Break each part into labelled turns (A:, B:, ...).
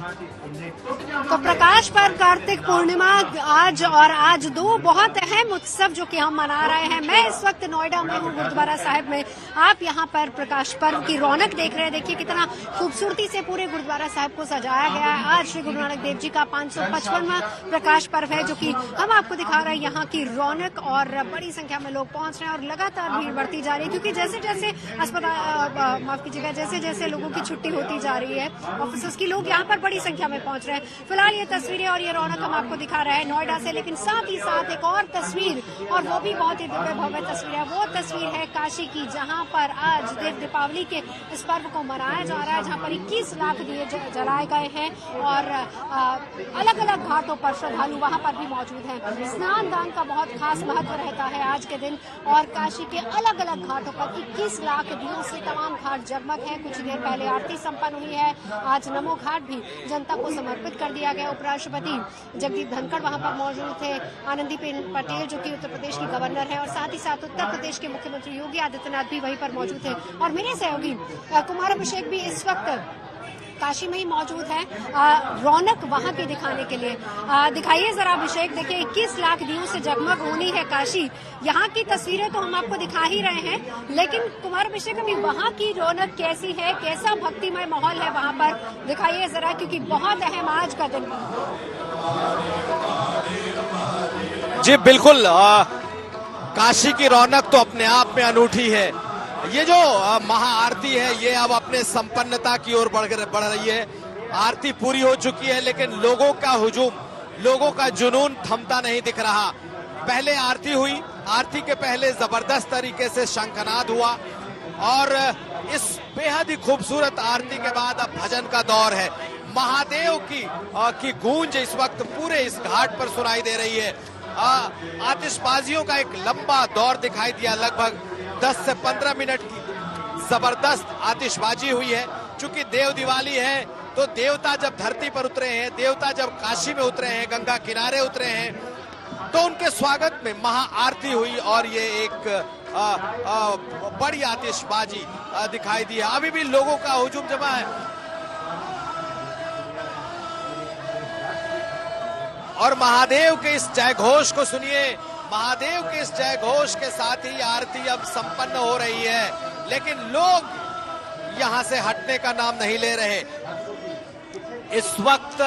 A: तो प्रकाश पर्व कार्तिक पूर्णिमा आज दो बहुत अहम उत्सव जो कि हम मना रहे हैं। मैं इस वक्त नोएडा में हूँ, गुरुद्वारा साहिब में। आप यहाँ पर प्रकाश पर्व की रौनक देख रहे हैं। देखिए कितना खूबसूरती से पूरे गुरुद्वारा साहिब को सजाया गया है। आज श्री गुरु नानक देव जी का 555वां प्रकाश पर्व है, जो कि हम आपको दिखा रहे हैं यहाँ की रौनक। और बड़ी संख्या में लोग पहुंच रहे हैं और लगातार भीड़ बढ़ती जा रही है, क्योंकि जैसे जैसे अस्पताल माफ कीजिएगा जैसे जैसे लोगों की छुट्टी होती जा रही है ऑफिस की, लोग यहाँ पर बड़ी संख्या में पहुंच रहे हैं। फिलहाल ये तस्वीरें और ये रौनक हम आपको दिखा रहे हैं नोएडा से, लेकिन साथ ही साथ एक और तस्वीर, और वो भी बहुत ही दिव्य भव्य तस्वीर है। वो तस्वीर है काशी की, जहाँ पर आज देव दीपावली के इस पर्व को मनाया जा रहा है, जहाँ पर 21 लाख दिए जलाए गए हैं और अलग अलग घाटों पर श्रद्धालु वहाँ पर भी मौजूद हैं। स्नान दान का बहुत खास महत्व रहता है आज के दिन, और काशी के अलग अलग घाटों पर 21 लाख दियों से तमाम घाट जगमग है। कुछ देर पहले आरती संपन्न हुई है। आज नमो घाट भी जनता को समर्पित कर दिया गया। उपराष्ट्रपति जगदीप धनखड़ वहां पर मौजूद थे। आनंदीबेन पटेल जो कि उत्तर प्रदेश की गवर्नर है, और साथ ही साथ उत्तर प्रदेश के मुख्यमंत्री योगी आदित्यनाथ भी वहीं पर मौजूद थे। और मेरे सहयोगी कुमार अभिषेक भी इस वक्त काशी में ही मौजूद है रौनक वहां की दिखाने के लिए। दिखाइए जरा अभिषेक। देखिए 21 लाख दियों से जगमग होनी है काशी। यहाँ की तस्वीरें तो हम आपको दिखा ही रहे हैं, लेकिन कुमार अभिषेक अभी वहाँ की रौनक कैसी है, कैसा भक्तिमय माहौल है वहाँ पर, दिखाइए जरा, क्योंकि बहुत अहम आज का दिन।
B: जी बिल्कुल, काशी की रौनक तो अपने आप में अनूठी है। ये जो महाआरती है ये अब अपने संपन्नता की ओर बढ़ रही है। आरती पूरी हो चुकी है, लेकिन लोगों का हुजूम, लोगों का जुनून थमता नहीं दिख रहा। पहले आरती हुई, आरती के पहले जबरदस्त तरीके से शंखनाद हुआ, और इस बेहद ही खूबसूरत आरती के बाद अब भजन का दौर है। महादेव की गूंज इस वक्त पूरे इस घाट पर सुनाई दे रही है। आतिशबाजियों का एक लंबा दौर दिखाई दिया, लगभग 10 से 15 मिनट की जबरदस्त आतिशबाजी हुई है। चूंकि देव दिवाली है, तो देवता जब धरती पर उतरे हैं, देवता जब काशी में उतरे हैं, गंगा किनारे उतरे हैं, तो उनके स्वागत में महाआरती हुई और ये एक बड़ी आतिशबाजी दिखाई दी है। अभी भी लोगों का हुजूम जमा है, और महादेव के इस जय घोष को सुनिए। महादेव के इस जय घोष के साथ ही आरती अब संपन्न हो रही है, लेकिन लोग यहां से हटने का नाम नहीं ले रहे। इस वक्त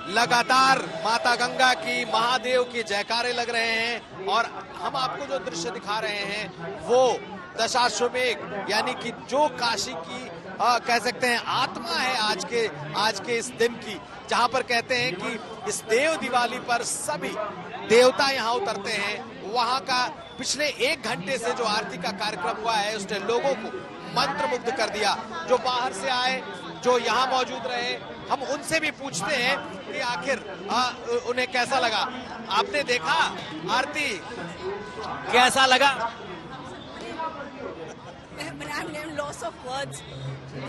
B: लगातार माता गंगा की, महादेव की जयकारे लग रहे हैं, और हम आपको जो दृश्य दिखा रहे हैं वो दशाश्वमेध, यानी कि जो काशी की कह सकते हैं आत्मा है आज के इस दिन की, जहां पर कहते हैं कि इस देव दिवाली पर सभी देवता यहां उतरते हैं। वहां का पिछले 1 घंटे से जो आरती का कार्यक्रम हुआ है उसने लोगों को मंत्रमुग्ध कर दिया। जो बाहर से आए, जो यहाँ मौजूद रहे, हम उनसे भी पूछते हैं कि आखिर उन्हें कैसा लगा। आपने देखा आरती, कैसा लगा?
C: Loss of words,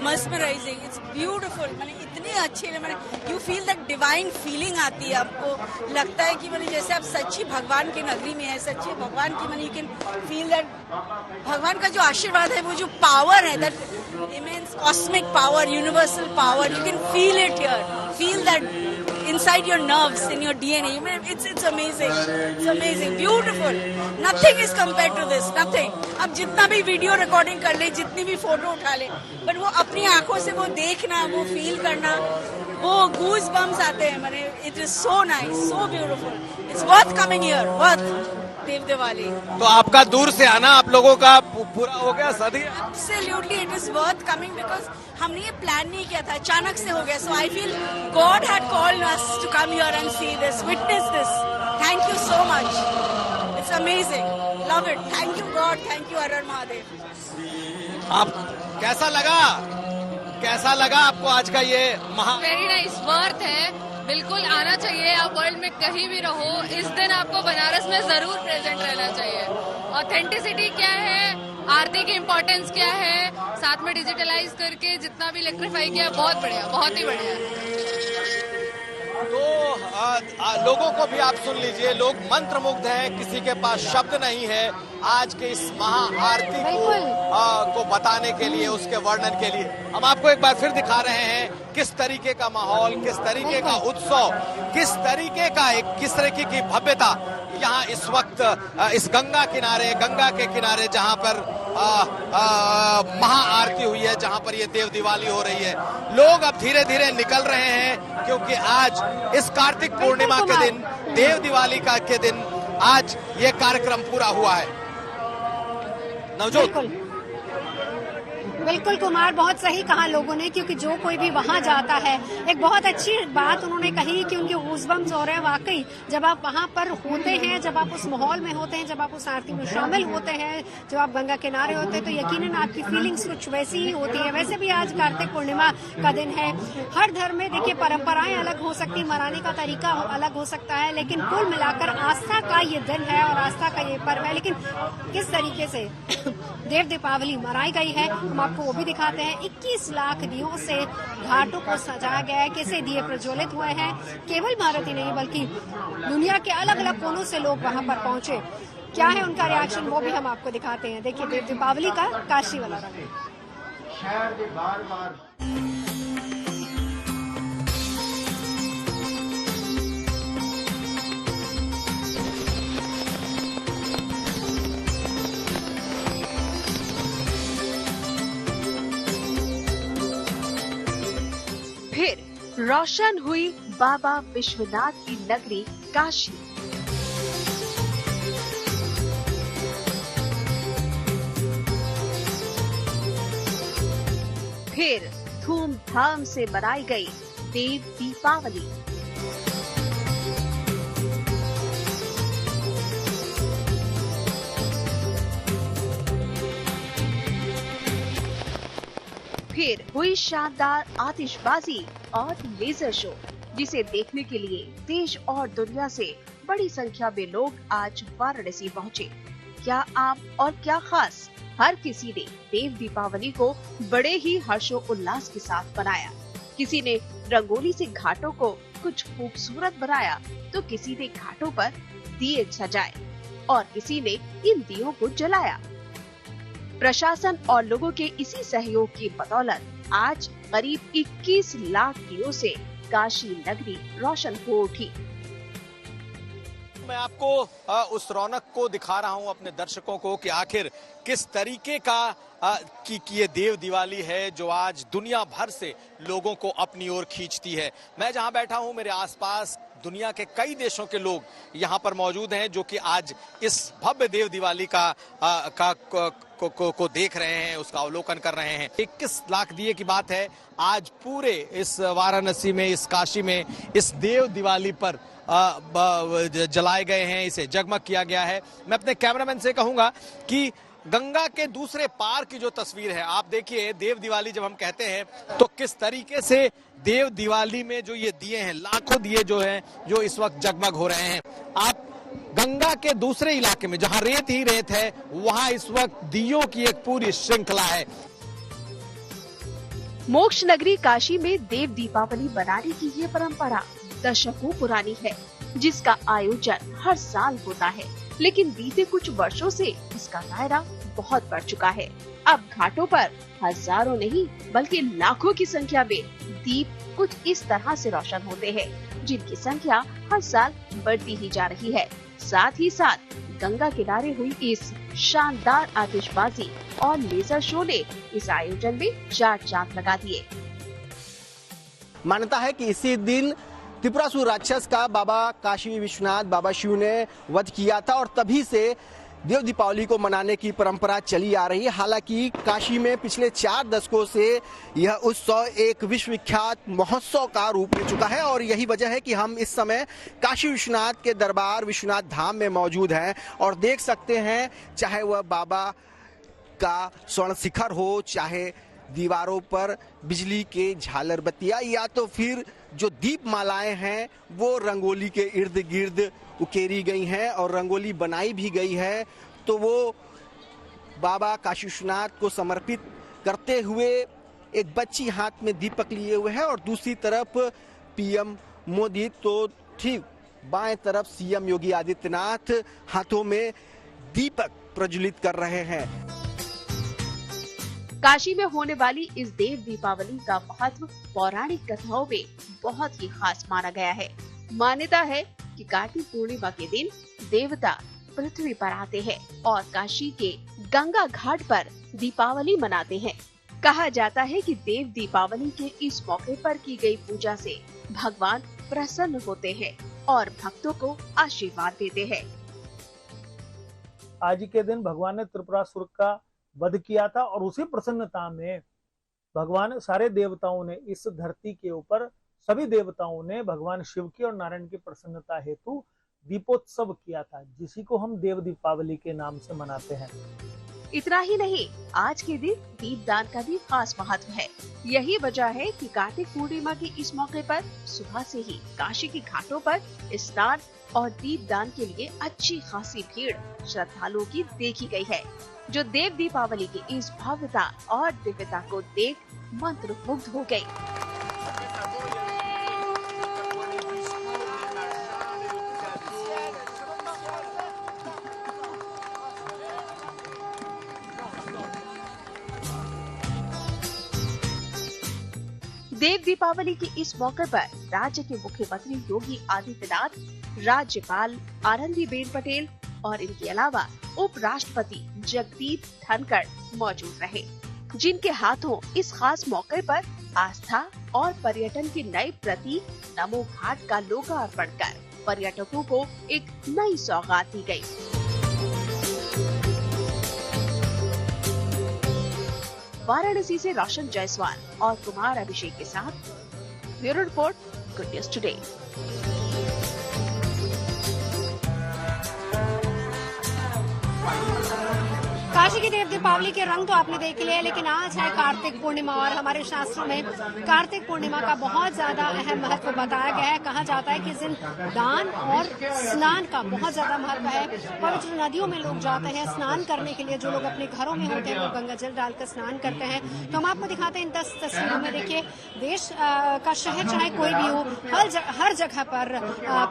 C: mesmerizing, it's beautiful। मैंने इतनी अच्छी, मैंने you feel that divine feeling आती है। आपको लगता है कि मैंने जैसे आप सच्ची भगवान की नगरी में है, सच्चे भगवान की, मैंने you can feel that भगवान का जो आशीर्वाद है, वो जो पावर है, that immense cosmic power, universal power, you can feel it here, feel that inside your nerves, in your DNA। It's amazing, it's amazing, beautiful। Nothing is compared to this, nothing। अब जितना भी video recording कर ले, जितनी भी photo उठा ले, but वो अपनी आंखों से वो देखना, वो फील करना, वो गूज बम्स आते हैं। मैंने it is so nice, so beautiful, it's worth coming here, worth Dev Diwali.
B: तो आपका दूर से आना आप लोगों का पूरा हो गया सदी?
C: Absolutely, it is worth coming, because हमने ये प्लान नहीं किया था, अचानक से हो गया। So I feel God had called us to come here and see this, witness this. Thank you so much, it's amazing, love it. Thank you God, thank you हर हर महादेव।
B: आप कैसा लगा, कैसा लगा आपको आज का ये
D: वेरी नाइस, वर्थ है, बिल्कुल आना चाहिए। आप वर्ल्ड में कहीं भी रहो, इस दिन आपको बनारस में जरूर प्रेजेंट रहना चाहिए। ऑथेंटिसिटी क्या है, आरती की इम्पोर्टेंस क्या है, साथ में डिजिटलाइज करके जितना भी इलेक्ट्रीफाई किया, बहुत बढ़िया, बहुत ही बढ़िया।
B: तो लोगों को भी आप सुन लीजिए, लोग मंत्रमुग्ध हैं, किसी के पास शब्द नहीं है आज के इस महाआरती को बताने के लिए, उसके वर्णन के लिए। हम आपको एक बार फिर दिखा रहे हैं किस तरीके का माहौल, किस तरीके का उत्सव, किस तरीके की भव्यता यहाँ इस वक्त इस गंगा के किनारे जहां पर महाआरती हुई है, जहां पर ये देव दिवाली हो रही है। लोग अब धीरे धीरे निकल रहे हैं क्योंकि आज इस कार्तिक पूर्णिमा के दिन, देव दिवाली के दिन आज ये कार्यक्रम पूरा हुआ है। नवजोत,
A: बिल्कुल कुमार, बहुत सही कहा लोगों ने, क्योंकि जो कोई भी वहां जाता है, एक बहुत अच्छी बात उन्होंने कही कि उनके गूज़बम्स हो रहे हैं। वाकई जब आप वहां पर होते हैं, जब आप उस माहौल में होते हैं, जब आप उस आरती में शामिल होते हैं, जब आप गंगा किनारे होते हैं, तो यकीनन आपकी फीलिंग्स कुछ वैसी ही होती है। वैसे भी आज कार्तिक पूर्णिमा का दिन है। हर धर्म में देखिए परंपराएं अलग हो सकती, मनाने का तरीका अलग हो सकता है, लेकिन कुल मिलाकर आस्था का ये दिन है और आस्था का ये पर्व है। लेकिन किस तरीके से देव दीपावली मनाई गई है, हम आपको वो भी दिखाते हैं। 21 लाख दियों से घाटों को सजाया गया है, कैसे दिए प्रज्वलित हुए हैं। केवल भारत ही नहीं बल्कि दुनिया के अलग अलग कोनों से लोग वहां पर पहुंचे। क्या है उनका रिएक्शन, वो भी हम आपको दिखाते हैं। देखिए देव दीपावली का काशी वाला रंग।
E: फिर रोशन हुई बाबा विश्वनाथ की नगरी काशी। फिर धूमधाम से मनाई गई देव दीपावली। फिर हुई शानदार आतिशबाजी और लेजर शो, जिसे देखने के लिए देश और दुनिया से बड़ी संख्या में लोग आज वाराणसी पहुंचे। क्या आम और क्या खास, हर किसी ने देव दीपावली को बड़े ही हर्षोल्लास के साथ मनाया। किसी ने रंगोली से घाटों को कुछ खूबसूरत बनाया, तो किसी ने घाटों पर दिए सजाए और किसी ने इन दियों को जलाया। प्रशासन और लोगों के इसी सहयोग की बदौलत आज करीब 21 लाख दियों से काशी नगरी रोशन हो उठी।
B: मैं आपको उस रौनक को दिखा रहा हूं अपने दर्शकों को कि आखिर किस तरीके का कि ये देव दिवाली है जो आज दुनिया भर से लोगों को अपनी ओर खींचती है। मैं जहां बैठा हूं, मेरे आसपास दुनिया के कई देशों के लोग यहां पर मौजूद हैं जो कि आज इस भव्य देव दिवाली को देख रहे हैं, उसका अवलोकन कर रहे हैं। 21 लाख दिए की बात है। आज पूरे इस वाराणसी में, इस काशी में इस देव दिवाली पर जलाए गए हैं, इसे जगमग किया गया है। मैं अपने कैमरामैन से कहूंगा कि गंगा के दूसरे पार की जो तस्वीर है, आप देखिए देव दिवाली जब हम कहते हैं तो किस तरीके से देव दिवाली में जो ये दिए हैं, लाखों दिए जो हैं, जो इस वक्त जगमग हो रहे हैं। आप गंगा के दूसरे इलाके में जहां रेत ही रेत है, वहां इस वक्त दियों की एक पूरी श्रृंखला है।
E: मोक्ष नगरी काशी में देव दीपावली मनाने की ये परंपरा दशकों पुरानी है, जिसका आयोजन हर साल होता है। लेकिन बीते कुछ वर्षों से इसका दायरा बहुत बढ़ चुका है। अब घाटों पर हजारों नहीं बल्कि लाखों की संख्या में दीप कुछ इस तरह से रोशन होते हैं, जिनकी संख्या हर साल बढ़ती ही जा रही है। साथ ही साथ गंगा किनारे हुई इस शानदार आतिशबाजी और लेजर शो ने इस आयोजन में 4 चांद लगा दिए।
F: मान्यता है कि इसी दिन त्रिपुरासुर राक्षस का बाबा काशी विश्वनाथ बाबा शिव ने वध किया था और तभी से देव दीपावली को मनाने की परंपरा चली आ रही है। हालांकि काशी में पिछले 4 दशकों से यह उत्सव एक विश्व विख्यात महोत्सव का रूप ले चुका है और यही वजह है कि हम इस समय काशी विश्वनाथ के दरबार विश्वनाथ धाम में मौजूद हैं और देख सकते हैं, चाहे वह बाबा का स्वर्ण शिखर हो, चाहे दीवारों पर बिजली के झालर बत्तियां या तो फिर जो दीप मालाएं हैं वो रंगोली के इर्द गिर्द उकेरी गई हैं और रंगोली बनाई भी गई है। तो वो बाबा काशी विश्वनाथ को समर्पित करते हुए एक बच्ची हाथ में दीपक लिए हुए है और दूसरी तरफ पीएम मोदी, तो ठीक बाएं तरफ सीएम योगी आदित्यनाथ हाथों में दीपक प्रज्वलित कर रहे हैं।
E: काशी में होने वाली इस देव दीपावली का महत्व पौराणिक कथाओं में बहुत ही खास माना गया है। मान्यता है कि कार्तिक पूर्णिमा के दिन देवता पृथ्वी पर आते हैं और काशी के गंगा घाट पर दीपावली मनाते हैं। कहा जाता है कि देव दीपावली के इस मौके पर की गई पूजा से भगवान प्रसन्न होते हैं और भक्तों को आशीर्वाद देते हैं।
G: आज के दिन भगवान ने त्रिपुरासुर का वध किया था और उसी प्रसन्नता में भगवान सारे देवताओं ने इस धरती के ऊपर सभी देवताओं ने भगवान शिव की और नारायण की प्रसन्नता हेतु दीपोत्सव किया था, जिसी को हम देव दीपावली के नाम से मनाते हैं।
E: इतना ही नहीं, आज के दिन दीपदान का भी खास महत्व है। यही वजह है कि कार्तिक पूर्णिमा के इस मौके पर सुबह से ही काशी के घाटों पर स्नान और दीपदान के लिए अच्छी खासी भीड़ श्रद्धालुओं की देखी गई है, जो देव दीपावली की इस भव्यता और दिव्यता को देख मंत्रमुग्ध हो गयी। देव दीपावली के इस मौके पर राज्य के मुख्यमंत्री योगी आदित्यनाथ, राज्यपाल आनंदीबेन पटेल और इनके अलावा उपराष्ट्रपति जगदीप धनखड़ मौजूद रहे, जिनके हाथों इस खास मौके पर आस्था और पर्यटन की नई प्रतीक नमो घाट का लोकार्पण कर पर्यटकों को एक नई सौगात दी गयी। वाराणसी से रोशन जायसवाल और कुमार अभिषेक के साथ bureau report, good news today.
A: Kashi की देव दीपावली के रंग तो आपने देख लिए, लेकिन आज है कार्तिक पूर्णिमा और हमारे शास्त्रों में कार्तिक पूर्णिमा का बहुत ज्यादा अहम महत्व बताया गया है। कहा जाता है कि इस दिन दान और स्नान का बहुत ज्यादा महत्व है। पवित्र नदियों में लोग जाते हैं स्नान करने के लिए। जो लोग अपने घरों में होते हैं वो गंगा जल डालकर स्नान करते हैं। तो हम आपको दिखाते हैं इन तस्वीरों में। देखिए, देश का शहर चाहे कोई भी हो, हर जगह पर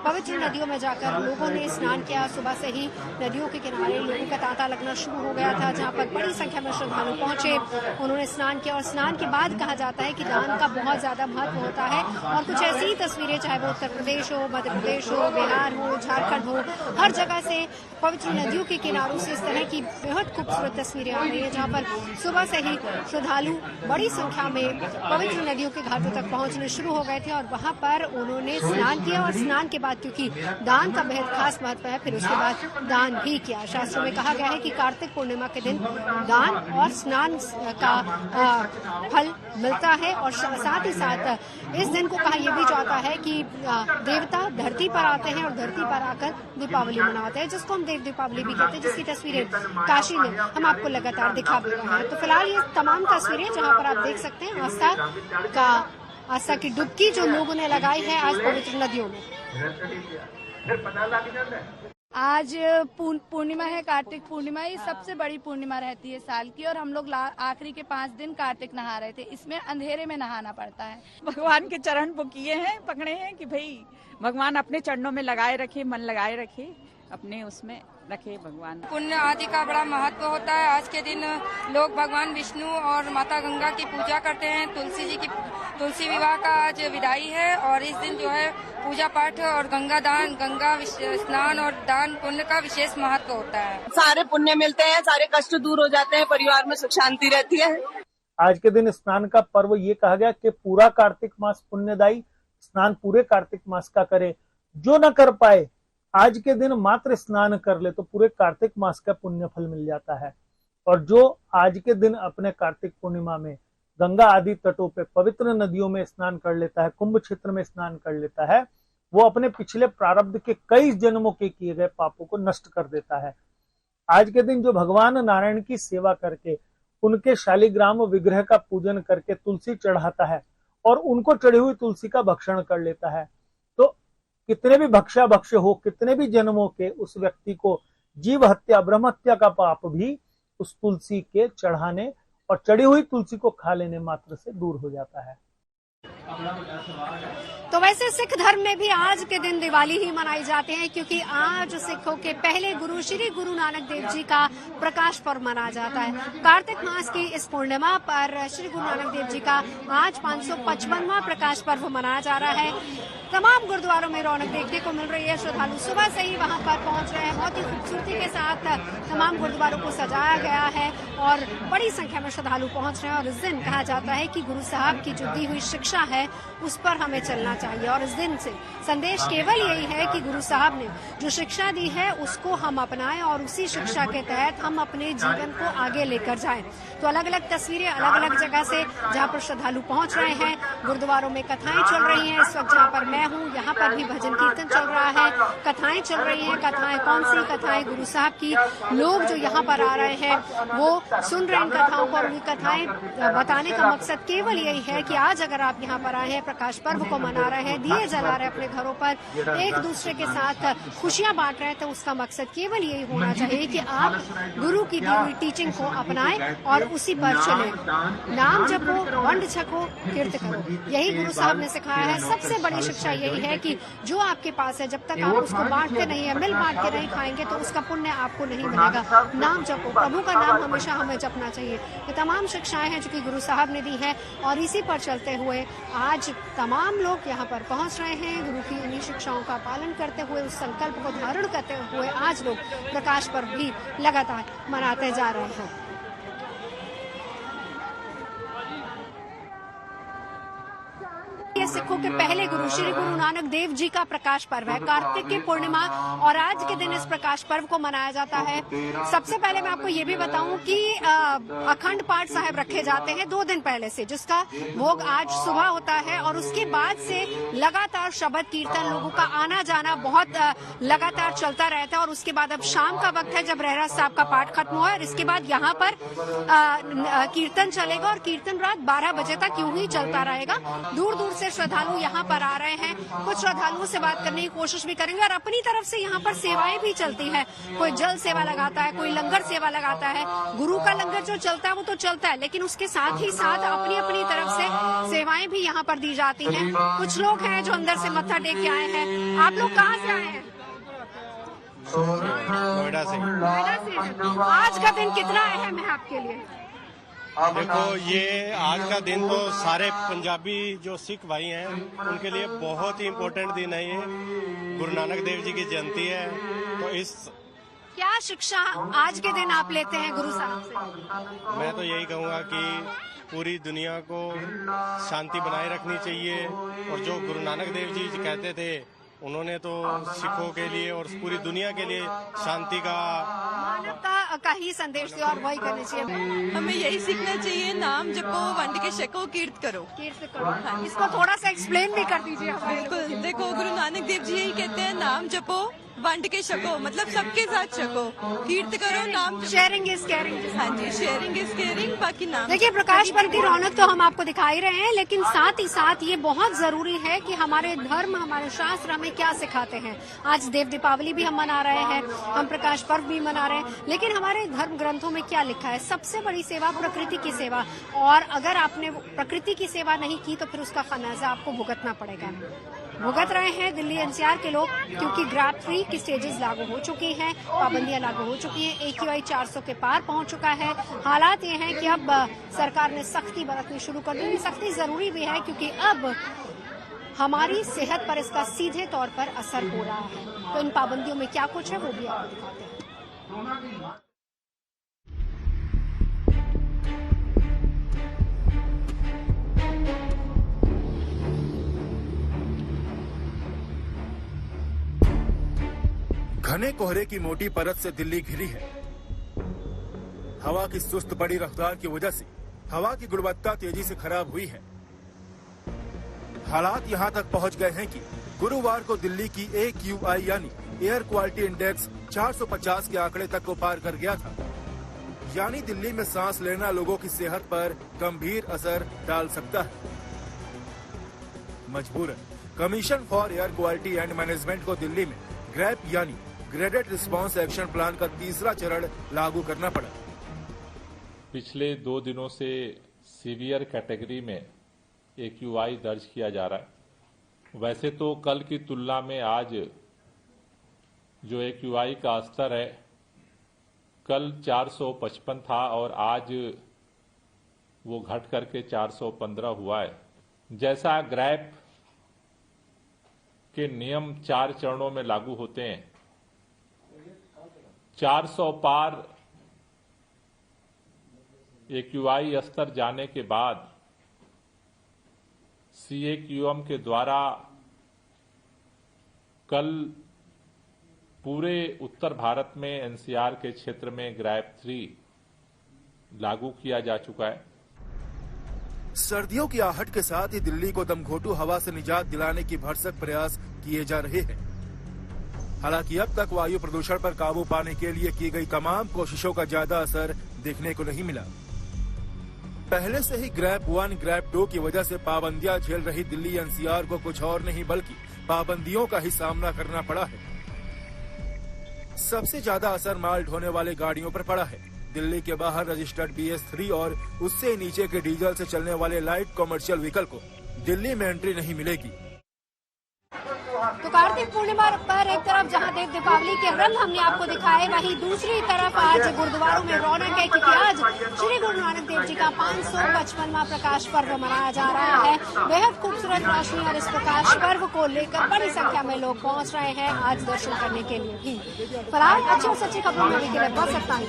A: पवित्र नदियों में जाकर लोगों ने स्नान किया। सुबह से ही नदियों के किनारे लोगों का तांता लगना शुरू हो गया था, जहां पर बड़ी संख्या में श्रद्धालु पहुंचे, उन्होंने स्नान किया। और स्नान के बाद कहा जाता है कि दान का बहुत ज्यादा महत्व होता है। और कुछ ऐसी ही तस्वीरें, चाहे वो उत्तर प्रदेश हो, मध्य प्रदेश हो, बिहार हो, झारखंड हो, हर जगह से पवित्र नदियों के किनारों से इस तरह की बेहद खूबसूरत तस्वीरें आ रही है, जहां पर सुबह से ही श्रद्धालु बड़ी संख्या में पवित्र नदियों के घाटों तक पहुंचने शुरू हो गए थे और वहां पर उन्होंने स्नान किया। और स्नान के बाद, क्योंकि दान का बेहद खास महत्व है, फिर उसके बाद दान भी किया। शास्त्रों में कहा गया है कि कार्तिक पूर्णिमा के दिन दान और स्नान का फल मिलता है। और साथ ही साथ इस दिन को कहा यह भी जाता है कि देवता धरती पर आते हैं और धरती पर आकर दीपावली मनाते हैं, जिसको हम देव दीपावली भी कहते हैं, जिसकी तस्वीरें काशी में हम आपको लगातार दिखा भी रहे हैं। तो फिलहाल ये तमाम तस्वीरें जहां पर आप देख सकते हैं आस्था की डुबकी जो लोगों ने लगाई है आज पवित्र नदियों में।
H: आज पूर्णिमा है, कार्तिक पूर्णिमा। ये सबसे बड़ी पूर्णिमा रहती है साल की, और हम लोग आखिरी के 5 दिन कार्तिक नहा रहे थे। इसमें अंधेरे में नहाना पड़ता है।
I: भगवान के चरण वो किए हैं, पकड़े हैं कि भाई भगवान अपने चरणों में लगाए रखे, मन लगाए रखे, अपने उसमें रखे भगवान।
J: पुण्य आदि का बड़ा महत्व होता है। आज के दिन लोग भगवान विष्णु और माता गंगा की पूजा करते हैं। तुलसी विवाह का आज विदाई है और इस दिन जो है पूजा पाठ और गंगा स्नान और दान पुण्य का विशेष महत्व होता है।
K: सारे पुण्य मिलते हैं, सारे कष्ट दूर हो जाते हैं, परिवार में सुख शांति रहती है।
G: आज के दिन स्नान का पर्व ये कहा गया कि पूरा कार्तिक मास पुण्यदायी, स्नान पूरे कार्तिक मास का करे। जो न कर पाए आज के दिन मात्र स्नान कर ले तो पूरे कार्तिक मास का पुण्य फल मिल जाता है। और जो आज के दिन अपने कार्तिक पूर्णिमा में गंगा आदि तटों पे पवित्र नदियों में स्नान कर लेता है, कुंभ क्षेत्र में स्नान कर लेता है, वो अपने पिछले प्रारब्ध के कई जन्मों के किए गए पापों को नष्ट कर देता है। आज के दिन जो भगवान नारायण की सेवा करके उनके शालिग्राम विग्रह का पूजन करके तुलसी चढ़ाता है और उनको चढ़ी हुई तुलसी का भक्षण कर लेता है, तो कितने भी भक्ष्य हो, कितने भी जन्मों के उस व्यक्ति को जीव हत्या, ब्रह्म हत्या का पाप भी उस तुलसी के चढ़ाने और चढ़ी हुई तुलसी को खा लेने मात्र से दूर हो जाता है।
A: तो वैसे सिख धर्म में भी आज के दिन दिवाली ही मनाई जाती है, क्योंकि आज सिखों के पहले गुरु श्री गुरु नानक देव जी का प्रकाश पर्व मनाया जाता है। कार्तिक मास की इस पूर्णिमा पर श्री गुरु नानक देव जी का आज 555वां प्रकाश पर्व मनाया जा रहा है। तमाम गुरुद्वारों में रौनक देखने को मिल रही है। श्रद्धालु सुबह से ही वहां पर पहुंच रहे हैं। बहुत ही खूबसूरती के साथ तमाम गुरुद्वारों को सजाया गया है और बड़ी संख्या में श्रद्धालु पहुंच रहे हैं। और इस दिन कहा जाता है कि गुरु साहब की जो दी हुई शिक्षा है उस पर हमें चलना चाहिए। और इस दिन से संदेश केवल यही है कि गुरु साहब ने जो शिक्षा दी है उसको हम अपनाएं और उसी शिक्षा के तहत हम अपने जीवन को आगे लेकर जाएं। तो अलग अलग तस्वीरें अलग अलग जगह से जहां पर श्रद्धालु पहुंच रहे हैं। गुरुद्वारों में कथाएं चल रही हैं। इस वक्त जहां पर मैं हूं यहाँ पर भी भजन कीर्तन चल रहा है, कथाएं चल रही हैं। कथाएं कौन सी कथाएं? गुरु साहब की। लोग जो यहाँ पर आ रहे हैं वो सुन रहे हैं इन कथाओं को। और उनकी कथाएं बताने का मकसद केवल यही है कि आज अगर आप यहाँ पर आए हैं, प्रकाश पर्व को मना रहे हैं, दिए जला रहे हैं अपने घरों पर, एक दूसरे के साथ खुशियां बांट रहे हैं, तो उसका मकसद केवल यही होना चाहिए कि आप गुरु की दी हुई टीचिंग को अपनाएं और उसी पर चलें। नाम जपो, वंड छको, कीर्त करो, यही गुरु साहब ने सिखाया है। सबसे बड़ी शिक्षा यही है कि जो आपके पास है जब तक आप उसको बांटते नहीं है, मिल बांट के नहीं खाएंगे तो उसका पुण्य आपको नहीं मिलेगा। नाम जपो, प्रभु का नाम हमेशा हमें जपना चाहिए। ये तमाम शिक्षाएं हैं जो कि गुरु साहब ने दी है और इसी पर चलते हुए आज तमाम लोग यहाँ पर पहुंच रहे हैं। गुरु की इन्हीं शिक्षाओं का पालन करते हुए, उस संकल्प को धारण करते हुए आज लोग प्रकाश पर्व भी लगातार मनाते जा रहे हैं। ये सिखों के पहले गुरु श्री गुरु नानक देव जी का प्रकाश पर्व है, कार्तिक की पूर्णिमा, और आज के दिन इस प्रकाश पर्व को मनाया जाता है। सबसे पहले मैं आपको ये भी बताऊं कि अखंड पाठ साहिब रखे जाते हैं 2 दिन पहले से, जिसका भोग आज सुबह होता है। और उसके बाद से लगातार शबद कीर्तन, लोगों का आना जाना बहुत लगातार चलता रहता है। और उसके बाद अब शाम का वक्त है जब रहरास साहब का पाठ खत्म हुआ, और इसके बाद यहाँ पर कीर्तन चलेगा और कीर्तन रात 12 बजे तक यूं ही चलता रहेगा। दूर दूर से श्रद्धालु यहाँ पर आ रहे हैं। कुछ श्रद्धालुओं से बात करने की कोशिश भी करेंगे। और अपनी तरफ से यहाँ पर सेवाएं भी चलती है। कोई जल सेवा लगाता है, कोई लंगर सेवा लगाता है। गुरु का लंगर जो चलता है वो तो चलता है, लेकिन उसके साथ ही साथ अपनी अपनी तरफ से सेवाएं भी यहाँ पर दी जाती हैं। कुछ लोग हैं जो अंदर से मत्था टेक के आए हैं। आप लोग कहाँ से आए हैं?
L: नोएडा से।
A: आज का दिन कितना अहम है आपके लिए?
L: देखो, ये आज का दिन तो सारे पंजाबी जो सिख भाई हैं उनके लिए बहुत ही इम्पोर्टेंट दिन है। ये गुरु नानक देव जी की जयंती है। तो इस
A: क्या शिक्षा आज के दिन आप लेते हैं गुरु साहब से?
L: मैं तो यही कहूँगा कि पूरी दुनिया को शांति बनाए रखनी चाहिए। और जो गुरु नानक देव जी कहते थे, उन्होंने तो सिखों के लिए और पूरी दुनिया के लिए शांति का,
A: मानवता का ही संदेश दिया और वही करनी चाहिए।
M: हमें यही सीखना चाहिए, नाम जपो, वंड के छको, कीर्त करो।
A: कीर्त करो। हाँ, इसको थोड़ा सा एक्सप्लेन भी कर दीजिए।
M: बिल्कुल, देखो गुरु नानक देव जी यही कहते हैं, नाम जपो, वंड के छको, मतलब सबके साथ छको, कीर्त करो, नाम।
A: Sharing is caring.
M: हाँ जी, शेयरिंग इज केयरिंग। बाकी नाम।
A: देखिए, प्रकाश पर्व की रौनक तो हम आपको दिखा ही रहे हैं, लेकिन साथ ही साथ ये बहुत जरूरी है कि हमारे धर्म, हमारे शास्त्र हमें क्या सिखाते हैं। आज देव दीपावली भी हम मना रहे हैं, हम प्रकाश पर्व भी मना रहे हैं, लेकिन हमारे धर्म ग्रंथों में क्या लिखा है? सबसे बड़ी सेवा प्रकृति की सेवा। और अगर आपने प्रकृति की सेवा नहीं की तो फिर उसका खमियाजा आपको भुगतना पड़ेगा। भुगत रहे हैं दिल्ली एनसीआर के लोग, क्योंकि ग्रैब 3 की स्टेजेस लागू हो चुकी हैं, पाबंदियां लागू हो चुकी हैं, AQI 400 के पार पहुंच चुका है। हालात ये हैं कि अब सरकार ने सख्ती बरतनी शुरू कर दी। सख्ती जरूरी भी है क्योंकि अब हमारी सेहत पर इसका सीधे तौर पर असर हो रहा है। तो इन पाबंदियों में क्या कुछ है वो भी आपको दिखाते हैं।
N: घने कोहरे की मोटी परत से दिल्ली घिरी है। हवा की सुस्त बड़ी रफ्तार की वजह से हवा की गुणवत्ता तेजी से खराब हुई है। हालात यहां तक पहुंच गए हैं कि गुरुवार को दिल्ली की AQI यानी एयर क्वालिटी इंडेक्स 450 के आंकड़े तक को पार कर गया था। यानी दिल्ली में सांस लेना लोगों की सेहत पर गंभीर असर डाल सकता है। मजबूरन commission for air quality and management को दिल्ली में ग्रैप यानी ग्रेडेड रिस्पांस एक्शन प्लान का तीसरा चरण लागू करना पड़ा।
O: पिछले 2 दिनों से सीवियर कैटेगरी में AQI दर्ज किया जा रहा है। वैसे तो कल की तुलना में आज जो AQI का स्तर है, कल 455 था और आज वो घट करके 415 हुआ है। जैसा ग्रैप के नियम 4 चरणों में लागू होते हैं, 400 पार AQI स्तर जाने के बाद CAQM के द्वारा कल पूरे उत्तर भारत में NCR के क्षेत्र में ग्रैप 3 लागू किया जा चुका है।
N: सर्दियों की आहट के साथ ही दिल्ली को दमघोटू हवा से निजात दिलाने की भरसक प्रयास किए जा रहे हैं। हालांकि अब तक वायु प्रदूषण पर काबू पाने के लिए की गई तमाम कोशिशों का ज्यादा असर देखने को नहीं मिला। पहले से ही ग्रैप 1, ग्रैप 2 की वजह से पाबंदियां झेल रही दिल्ली NCR को कुछ और नहीं बल्कि पाबंदियों का ही सामना करना पड़ा है। सबसे ज्यादा असर माल ढोने वाले गाड़ियों पर पड़ा है। दिल्ली के बाहर रजिस्टर्ड BS3 और उससे नीचे के डीजल से चलने वाले लाइट कॉमर्शियल व्हीकल को दिल्ली में एंट्री नहीं मिलेगी।
A: तो कार्तिक पूर्णिमा पर एक तरफ जहां देव दीपावली के रंग हमने आपको दिखाए, वहीं दूसरी तरफ आज गुरुद्वारों में रौनक है, क्योंकि आज श्री गुरु नानक देव जी का 555वां प्रकाश पर्व मनाया जा रहा है। बेहद खूबसूरत रोशनी और इस प्रकाश पर्व को लेकर बड़ी संख्या में लोग पहुंच रहे हैं आज दर्शन करने के लिए भी। फिलहाल अच्छी और सच्ची खबरों में के लिए बस सकता ही।